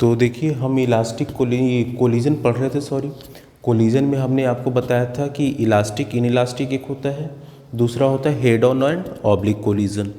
तो देखिए हम इलास्टिक कोलिजन पढ़ रहे थे, कोलिजन में हमने आपको बताया था कि इलास्टिक इनइलास्टिक एक होता है, दूसरा होता है head on and oblique collision.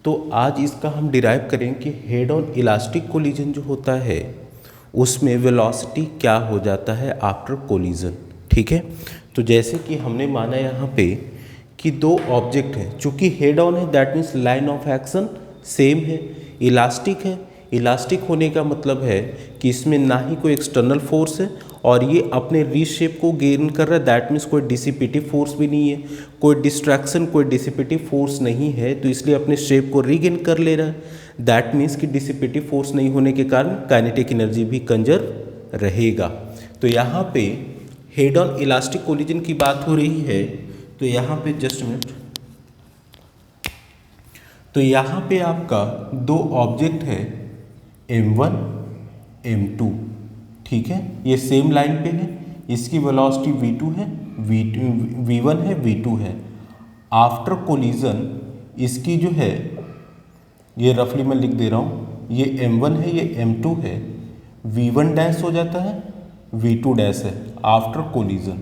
तो आज इसका हम डिराइव करें कि हेड ऑन इलास्टिक कोलिजन जो होता है उसमें वेलोसिटी क्या हो जाता है आफ्टर कोलिजन। ठीक है, तो जैसे कि हमने माना यहाँ पे कि दो ऑब्जेक्ट हैं, चूँकि हेड ऑन है that means line of action same है, इलास्टिक है, इलास्टिक होने का मतलब है कि इसमें ना ही कोई एक्सटर्नल फोर्स है और ये अपने रीशेप को गेन कर रहा है, दैट मीन्स कोई डिसिपेटिव फोर्स भी नहीं है, कोई डिस्ट्रैक्शन कोई डिसिपेटिव फोर्स नहीं है, तो इसलिए अपने शेप को रीगेन कर ले रहा है। दैट मीन्स कि डिसिपेटिव फोर्स नहीं होने के कारण काइनेटिक एनर्जी भी कंजर्व रहेगा। तो यहाँ पे हेड ऑन इलास्टिक कोलिजन की बात हो रही है, तो यहाँ पे जस्ट मिनट, तो यहाँ पे आपका दो ऑब्जेक्ट है m1 m2, ठीक है, ये सेम लाइन पे है, इसकी वेलोसिटी v2 है, v1 है, v2 है। आफ्टर कोलिजन इसकी जो है, ये रफली मैं लिख दे रहा हूँ, ये m1 है, ये m2 है, v1 डैश हो जाता है, v2 डैश है after collision,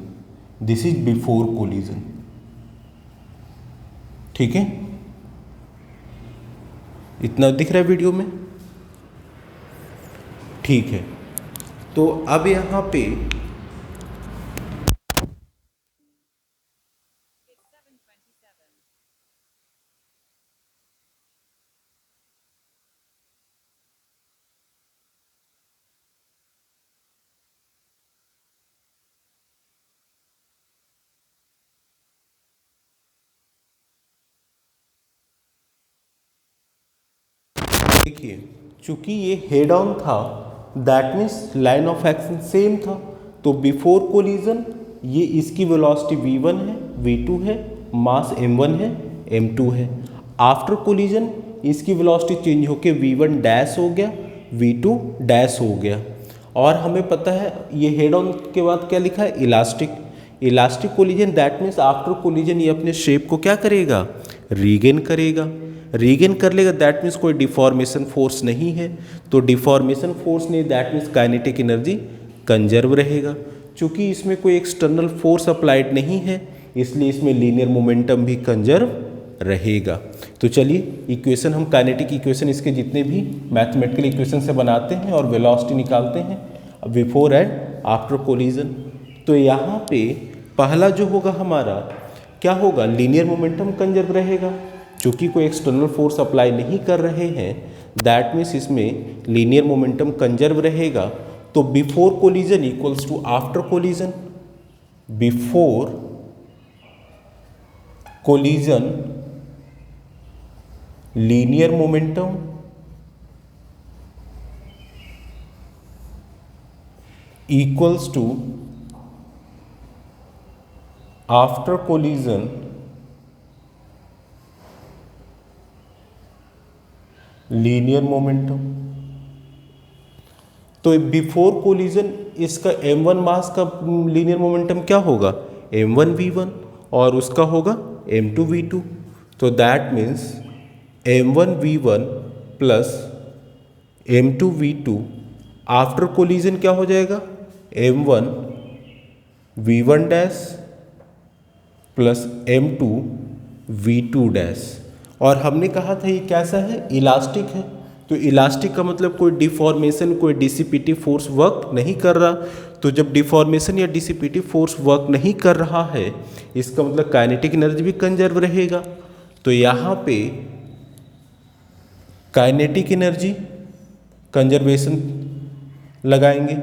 this is before collision. ठीक है, इतना दिख रहा है वीडियो में? ठीक है, तो अब यहाँ पे देखिए, चूंकि ये हेड ऑन था that means line of action same था, तो बिफोर कोलिजन ये इसकी वेलोसिटी v1 है, v2 है, मास m1 है, m2 है। आफ्टर कोलिजन इसकी वेलोसिटी चेंज होके v1 डैश हो गया, v2 डैश हो गया। और हमें पता है ये हेड ऑन के बाद क्या लिखा है, elastic, elastic collision that means after collision ये अपने शेप को क्या करेगा, रीगेन करेगा, रीगेन कर लेगा, दैट मीन्स कोई डिफॉर्मेशन फोर्स नहीं है, तो डिफॉर्मेशन फोर्स नहीं, that means kinetic energy conserve रहेगा। चूंकि इसमें कोई एक्सटर्नल फोर्स अप्लाइड नहीं है इसलिए इसमें लीनियर मोमेंटम भी कंजर्व रहेगा। तो चलिए इक्वेशन, हम काइनेटिक इक्वेशन इसके जितने भी मैथमेटिकल इक्वेशन से बनाते हैं और वेलोसिटी निकालते हैं बिफोर एंड आफ्टर कोलिजन। तो यहाँ पे पहला जो होगा हमारा क्या होगा, लीनियर मोमेंटम कंजर्व रहेगा, चूँकि कोई एक्सटर्नल फोर्स अप्लाई नहीं कर रहे हैं दैट मीन्स इसमें लीनियर मोमेंटम कंजर्व रहेगा। तो before collision equals to after collision, before collision linear momentum equals to after collision linear momentum. तो बिफोर कोलिजन इसका m1 मास का लीनियर मोमेंटम क्या होगा, m1 v1, और उसका होगा m2 v2, तो that means m1 v1 plus m2 v2 after collision क्या हो जाएगा, m1 v1 dash plus m2 v2 dash. और हमने कहा था ये कैसा है, इलास्टिक है, तो इलास्टिक का मतलब कोई डिफॉर्मेशन कोई डिसिपेटिव फोर्स वर्क नहीं कर रहा, तो जब डिफॉर्मेशन या डिसिपेटिव फोर्स वर्क नहीं कर रहा है इसका मतलब काइनेटिक एनर्जी भी कंजर्व रहेगा। तो यहाँ पे काइनेटिक एनर्जी कंजर्वेशन लगाएंगे।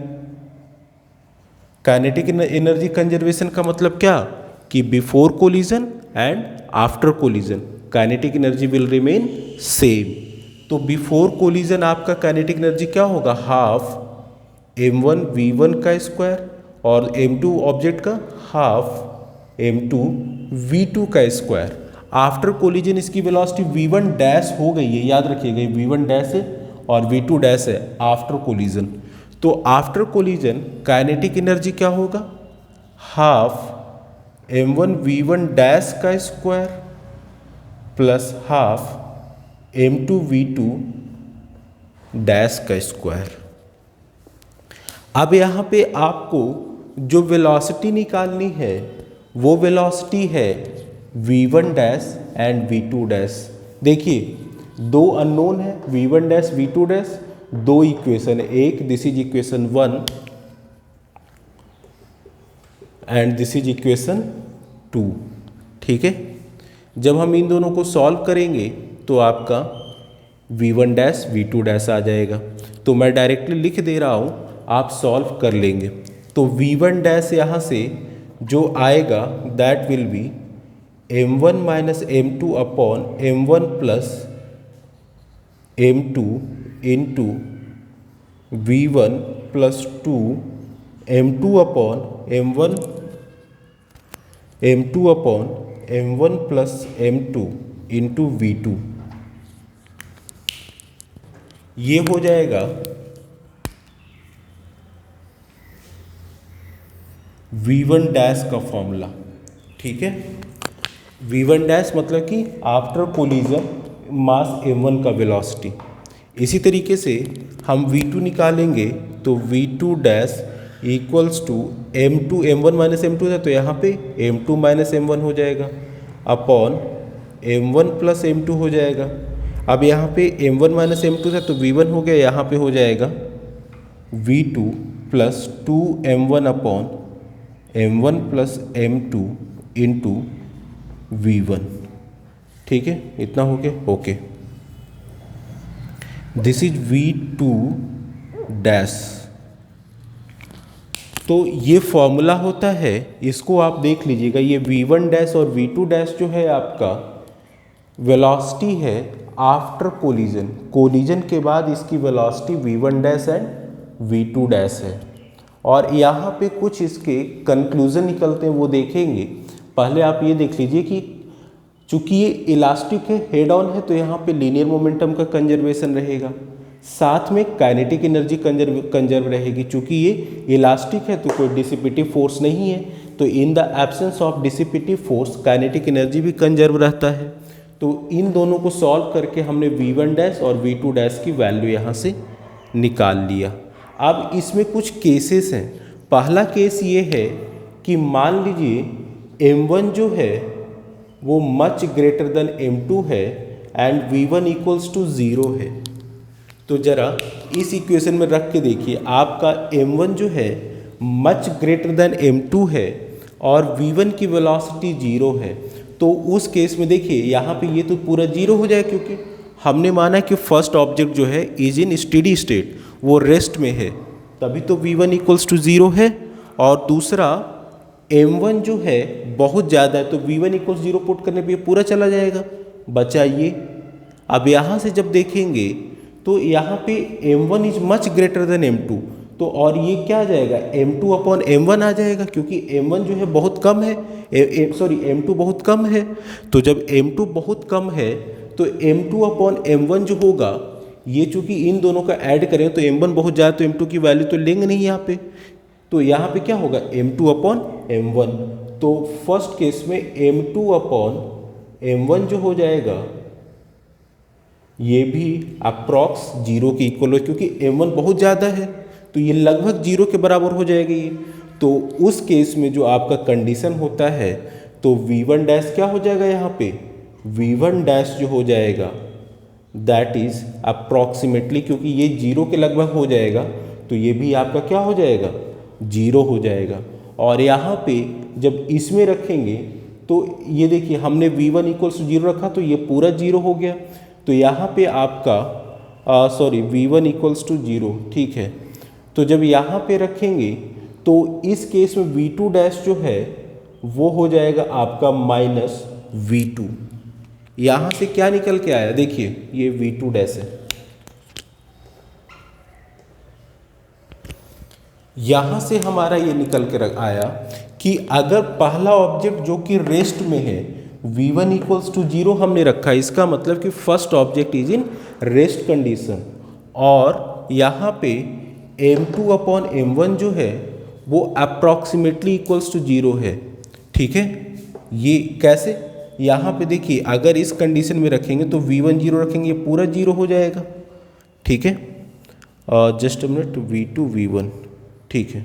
काइनेटिक एनर्जी कंजर्वेशन का मतलब क्या, कि before collision and after collision kinetic energy will remain same. तो बिफोर कोलिजन आपका काइनेटिक एनर्जी क्या होगा, हाफ m1 v1 का स्क्वायर और m2 ऑब्जेक्ट का हाफ m2 v2 का स्क्वायर। आफ्टर कोलिजन इसकी वेलोसिटी v1 डैश हो गई है, याद रखिएगा v1 डैश है और v2 डैश है आफ्टर कोलिजन। तो आफ्टर कोलिजन काइनेटिक एनर्जी क्या होगा, हाफ m1 v1 डैश का square plus half m2 v2 dash का स्क्वायर। अब यहाँ पे आपको जो वेलोसिटी निकालनी है वो वेलोसिटी है v1 dash and v2 dash. देखिए दो अननोन है v1 डैश v2 डैश, दो इक्वेशन है, एक this is equation 1 and this is equation 2। ठीक है, जब हम इन दोनों को सॉल्व करेंगे तो आपका v1 डैश v2 डैश आ जाएगा। तो मैं डायरेक्टली लिख दे रहा हूँ, आप सॉल्व कर लेंगे। तो v1 डैश यहाँ से जो आएगा that will be m1 minus m2 upon m1 plus m2 into v1 plus 2 m2 upon m1 plus m2 into v2। ये हो जाएगा v1 डैश का फॉर्मूला। ठीक है, v1 डैश मतलब कि आफ्टर कोलिजन मास m1 का वेलोसिटी। इसी तरीके से हम v2 निकालेंगे तो v2 dash equals to m2, m1 minus m2 था तो यहाँ पे m2 माइनस m1 हो जाएगा अपॉन m1 प्लस m2 हो जाएगा। अब यहाँ पे m1 माइनस m2 था तो v1 हो गया, यहाँ पे हो जाएगा v2 plus 2m1 upon m1 plus m2 into v1। ठीक है, इतना हो गया। Okay, this is v2 dash. तो ये फॉर्मूला होता है, इसको आप देख लीजिएगा। ये v1 डैश और v2 डैश जो है आपका वेलोसिटी है आफ्टर कोलिजन, कोलिजन के बाद इसकी velocity v1 dash and v2 dash है। और यहाँ पे कुछ इसके कंक्लूजन निकलते हैं वो देखेंगे। पहले आप ये देख लीजिए कि चूंकि ये इलास्टिक है, हेड ऑन है, तो यहाँ पे लीनियर मोमेंटम का कंजर्वेशन रहेगा, साथ में काइनेटिक एनर्जी कंजर्व रहेगी। चूंकि ये इलास्टिक है तो कोई डिसिपेटिव फोर्स नहीं है, तो in the absence of dissipative force kinetic energy भी कंजर्व रहता है। तो इन दोनों को सॉल्व करके हमने v1 डैश और v2 डैश की वैल्यू यहाँ से निकाल लिया। अब इसमें कुछ केसेस हैं। पहला केस ये है कि मान लीजिए m1 जो है वो मच ग्रेटर देन m2 है एंड v1 इक्वल्स टू 0 है। तो ज़रा इस इक्वेशन में रख के देखिए, आपका m1 जो है मच ग्रेटर देन m2 है और v1 की वेलोसिटी 0 है। तो उस केस में देखिए यहाँ पे ये तो पूरा 0 हो जाएगा, क्योंकि हमने माना कि फर्स्ट ऑब्जेक्ट जो है इज इन स्टेडी स्टेट, वो रेस्ट में है, तभी तो v1 इक्वल्स टू 0 है। और दूसरा m1 जो है बहुत ज़्यादा है, तो v1 इक्वल्स 0 पुट करने पे पूरा चला जाएगा, बचा ये। अब यहाँ से जब देखेंगे तो यहाँ पे m1 is much greater than m2, तो और ये क्या आ जाएगा m2 अपॉन m1 आ जाएगा, क्योंकि m1 जो है बहुत कम है, m2 बहुत कम है। तो जब m2 बहुत कम है तो m2 अपॉन m1 जो होगा, ये चूंकि इन दोनों का ऐड करें तो m1 बहुत ज़्यादा, तो m2 की वैल्यू तो लेंगे नहीं यहाँ पे, तो यहाँ पे क्या होगा m2 अपॉन m1। तो फर्स्ट केस में m2 अपॉन m1 जो हो जाएगा ये भी अप्रॉक्स 0 के इक्वल हो, क्योंकि m1 बहुत ज़्यादा है तो ये लगभग 0 के बराबर हो जाएगी ये। तो उस केस में जो आपका कंडीशन होता है तो v1 डैश क्या हो जाएगा, यहाँ पे v1 डैश जो हो जाएगा दैट इज अप्रॉक्सीमेटली, क्योंकि ये 0 के लगभग हो जाएगा तो ये भी आपका क्या हो जाएगा 0 हो जाएगा। और यहाँ पे जब इसमें रखेंगे तो ये देखिए हमने v1 इक्वल्स टू 0 रखा तो ये पूरा 0 हो गया, तो यहाँ पे आपका v1 इक्वल्स टू 0, ठीक है। तो जब यहाँ पे रखेंगे तो इस केस में v2 डैश जो है वो हो जाएगा आपका माइनस v2। यहाँ से क्या निकल के आया, देखिए ये v2 डैश है, यहाँ से हमारा ये निकल के आया कि अगर पहला ऑब्जेक्ट जो कि रेस्ट में है v1 इक्वल्स टू 0 हमने रखा, इसका मतलब कि first object is in rest condition, और यहाँ पे m2 अपॉन m1 जो है वो अप्रॉक्सीमेटली इक्वल्स टू 0 है, ठीक है। ये कैसे, यहाँ पे देखिए अगर इस कंडीशन में रखेंगे तो v1 0 रखेंगे, ये पूरा 0 हो जाएगा, ठीक है। Just a minute, v2 v1, ठीक है,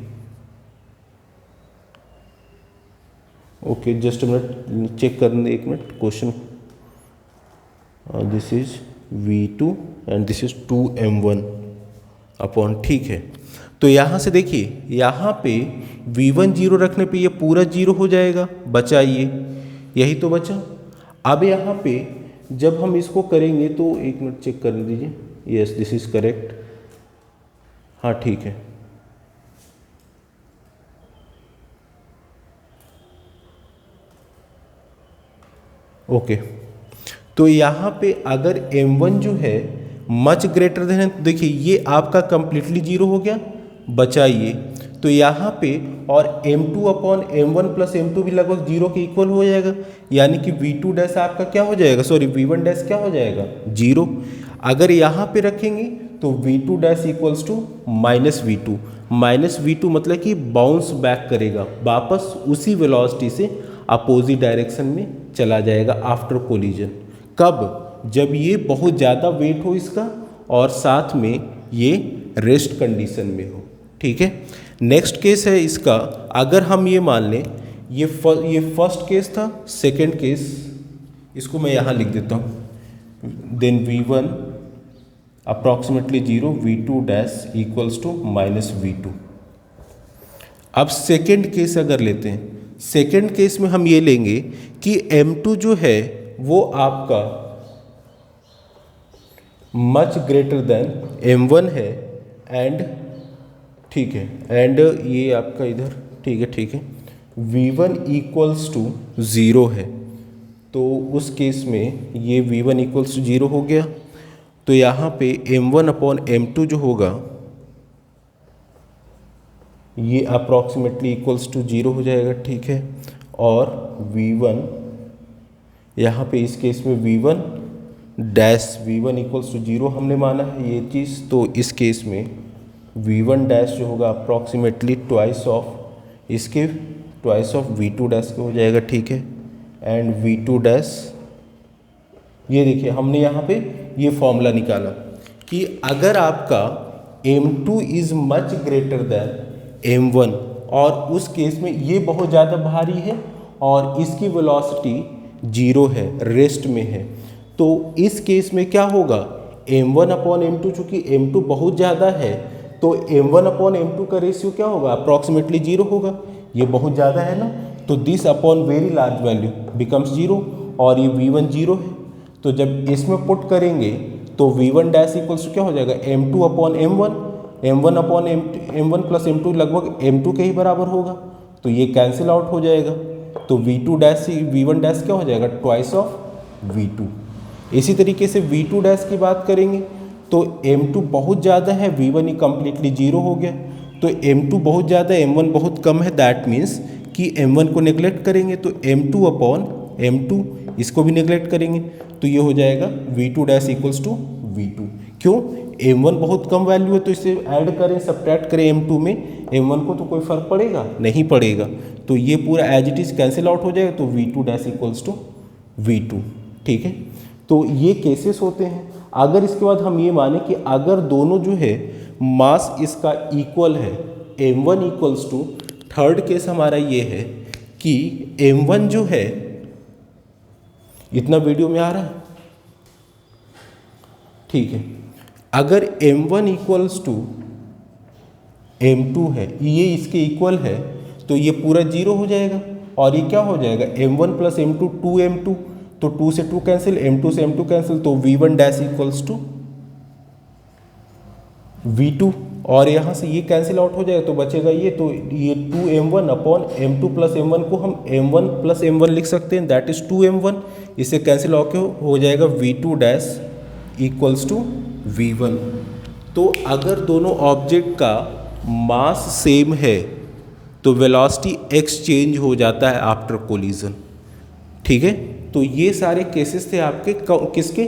ओके जस्ट मिनट चेक करने, एक minute question. This is V2 and this is 2m1 upon, ठीक है। तो यहाँ से देखिए, यहाँ पे V1 जीरो रखने पे ये पूरा जीरो हो जाएगा, बचा ये, यही तो बचा। अब यहाँ पे जब हम इसको करेंगे तो एक मिनट चेक कर दीजिए, यस दिस इज करेक्ट, हाँ ठीक है। ओके तो यहाँ पे अगर m1 जो है मच ग्रेटर देन है, तो देखिए ये आपका कंप्लीटली जीरो हो गया, बचा ये। तो यहाँ पे और m2 upon m1 plus m2 भी लगभग जीरो के इक्वल हो जाएगा, यानी कि V2 डैश आपका क्या हो जाएगा, सॉरी V1 डैश क्या हो जाएगा, जीरो। अगर यहाँ पे रखेंगे तो V2 dash equals to -V2, -V2 मतलब कि बाउंस बैक करेगा, वापस उसी वेलोसिटी से अपोजिट डायरेक्शन में चला जाएगा आफ्टर कोलिजन। कब, जब ये बहुत ज़्यादा वेट हो इसका और साथ में ये रेस्ट कंडीशन में हो, ठीक है। नेक्स्ट केस है इसका, अगर हम ये मान लें ये फर्स्ट केस था, सेकंड केस इसको मैं यहाँ लिख देता हूँ, then V1 approximately zero, V2 dash equals to -V2। अब सेकंड केस अगर लेते हैं, सेकंड केस में हम ये लेंगे कि m2 जो है वो आपका मच ग्रेटर देन m1 है एंड, ठीक है, एंड ये आपका इधर, ठीक है, V1 इक्वल्स टू ज़ीरो है। तो उस केस में ये V1 इक्वल्स टू ज़ीरो हो गया, तो यहाँ पे m1 अपॉन m2 जो होगा ये अप्रॉक्सीमेटली इक्वल्स टू ज़ीरो हो जाएगा, ठीक है। और V1 यहाँ पे इस केस में V1 dash, V1 equals to zero हमने माना है ये चीज़, तो इस केस में V1 डैश जो होगा अप्रॉक्सीमेटली ट्वाइस ऑफ इसके, ट्वाइस ऑफ V2 डैश के हो जाएगा, ठीक है। एंड V2 डैश, ये देखिए हमने यहाँ पे ये फॉर्मूला निकाला कि अगर आपका m2 is much greater than m1 और उस केस में ये बहुत ज़्यादा भारी है और इसकी वेलोसिटी जीरो है, रेस्ट में है, तो इस केस में क्या होगा, m1 अपॉन m2, चूँकि m2 बहुत ज़्यादा है तो m1 अपॉन m2 का रेशियो क्या होगा, अप्रॉक्सीमेटली जीरो होगा, ये बहुत ज़्यादा है ना, तो this upon very large value becomes zero, और ये V1 जीरो है। तो जब इसमें पुट करेंगे तो V1 डैश इक्वल्स टू क्या हो जाएगा, m2 upon m1, m1 upon m1 plus m2 लगभग m2 के ही बराबर होगा, तो ये कैंसिल आउट हो जाएगा। तो V2 डैश V1 डैश क्या हो जाएगा, ट्वाइस ऑफ V2। इसी तरीके से V2 डैश की बात करेंगे तो m2 बहुत ज़्यादा है, V1 ही कम्प्लीटली जीरो हो गया, तो m2 बहुत ज़्यादा है, m1 बहुत कम है, दैट मीन्स कि m1 को नेग्लेक्ट करेंगे तो m2 अपॉन m2 इसको भी नेग्लेक्ट करेंगे, तो ये हो जाएगा V2 dash equals to V2। क्यों, m1 बहुत कम वैल्यू है तो इसे ऐड करें, सब्ट्रैक्ट करें m2 में m1 को तो कोई फर्क पड़ेगा नहीं पड़ेगा, तो ये पूरा as it is cancel out हो जाएगा, तो V2 dash equals to V2, ठीक है। तो ये केसेस होते हैं। अगर इसके बाद हम ये माने कि अगर दोनों जो है मास इसका इक्वल है, m1 equals to, third case हमारा ये है कि m1 जो है, इतना वीडियो में आ रहा है, ठीक है, अगर m1 इक्वल्स टू m2 है, ये इसके इक्वल है, तो ये पूरा जीरो हो जाएगा और ये क्या हो जाएगा, m1 प्लस m2 2m2, तो 2 से 2 कैंसिल, m2 से m2 कैंसिल, तो V1 dash equals to V2, और यहाँ से ये कैंसिल आउट हो जाएगा तो बचेगा ये, तो ये 2m1 upon m2 plus m1 को हम m1 प्लस m1 लिख सकते हैं, दैट इज 2m1, इससे कैंसिल आउट हो जाएगा V2 dash equals to V1। तो अगर दोनों ऑब्जेक्ट का मास सेम है तो वेलोसिटी एक्सचेंज हो जाता है आफ्टर कोलिजन, ठीक है। तो ये सारे केसेस थे आपके किसके,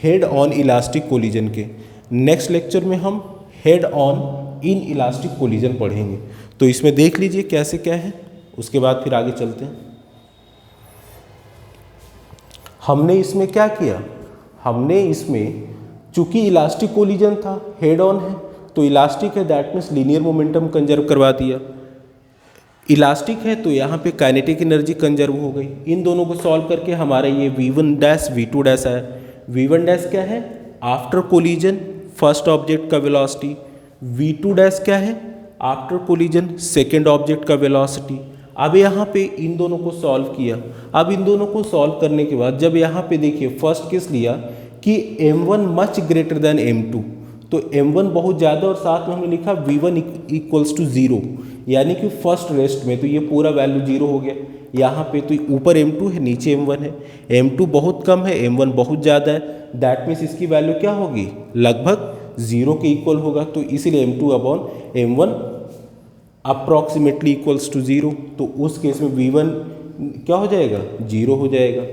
हेड ऑन इलास्टिक कोलिजन के। नेक्स्ट लेक्चर में हम head on in elastic collision पढ़ेंगे, तो इसमें देख लीजिए कैसे क्या है, उसके बाद फिर आगे चलते हैं। हमने इसमें क्या किया, हमने इसमें चूंकि इलास्टिक कोलिजन था, हेड ऑन है, तो इलास्टिक है that means linear momentum conserve करवा दिया। इलास्टिक है तो यहाँ पे काइनेटिक एनर्जी कंजर्व हो गई। इन दोनों को सॉल्व करके हमारा ये v1 डैश v2 डैश आया। v1 डैश क्या है? आफ्टर कोलिजन फर्स्ट ऑब्जेक्ट का वेलोसिटी। v2 डैश क्या है? आफ्टर कोलिजन सेकेंड ऑब्जेक्ट का वेलोसिटी। अब यहाँ पे इन दोनों को सॉल्व किया। अब इन दोनों को सॉल्व करने के बाद जब यहाँ पे देखिए फर्स्ट केस लिया कि m1 much greater than m2, तो m1 बहुत ज़्यादा और साथ में हमने लिखा v1 इक्वल्स टू 0, यानी कि फर्स्ट रेस्ट में तो ये पूरा वैल्यू 0 हो गया। यहाँ पे तो ऊपर m2 है नीचे m1 है, m2 बहुत कम है m1 बहुत ज़्यादा है, दैट मीन्स इसकी वैल्यू क्या होगी? लगभग 0 के इक्वल होगा। तो इसीलिए m2 upon m1 approximately equals to 0। तो उस केस में v1 क्या हो जाएगा? 0 हो जाएगा।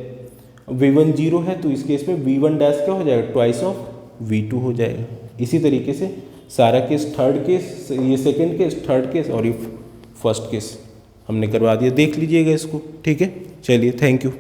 v1 0 है तो इस केस में v1 डैश क्या हो जाएगा? ट्वाइस ऑफ v2 हो जाएगा। इसी तरीके से सारा केस, थर्ड केस, ये सेकंड केस, थर्ड केस और ये फर्स्ट केस हमने करवा दिया। देख लीजिएगा इसको, ठीक है। चलिए, थैंक यू।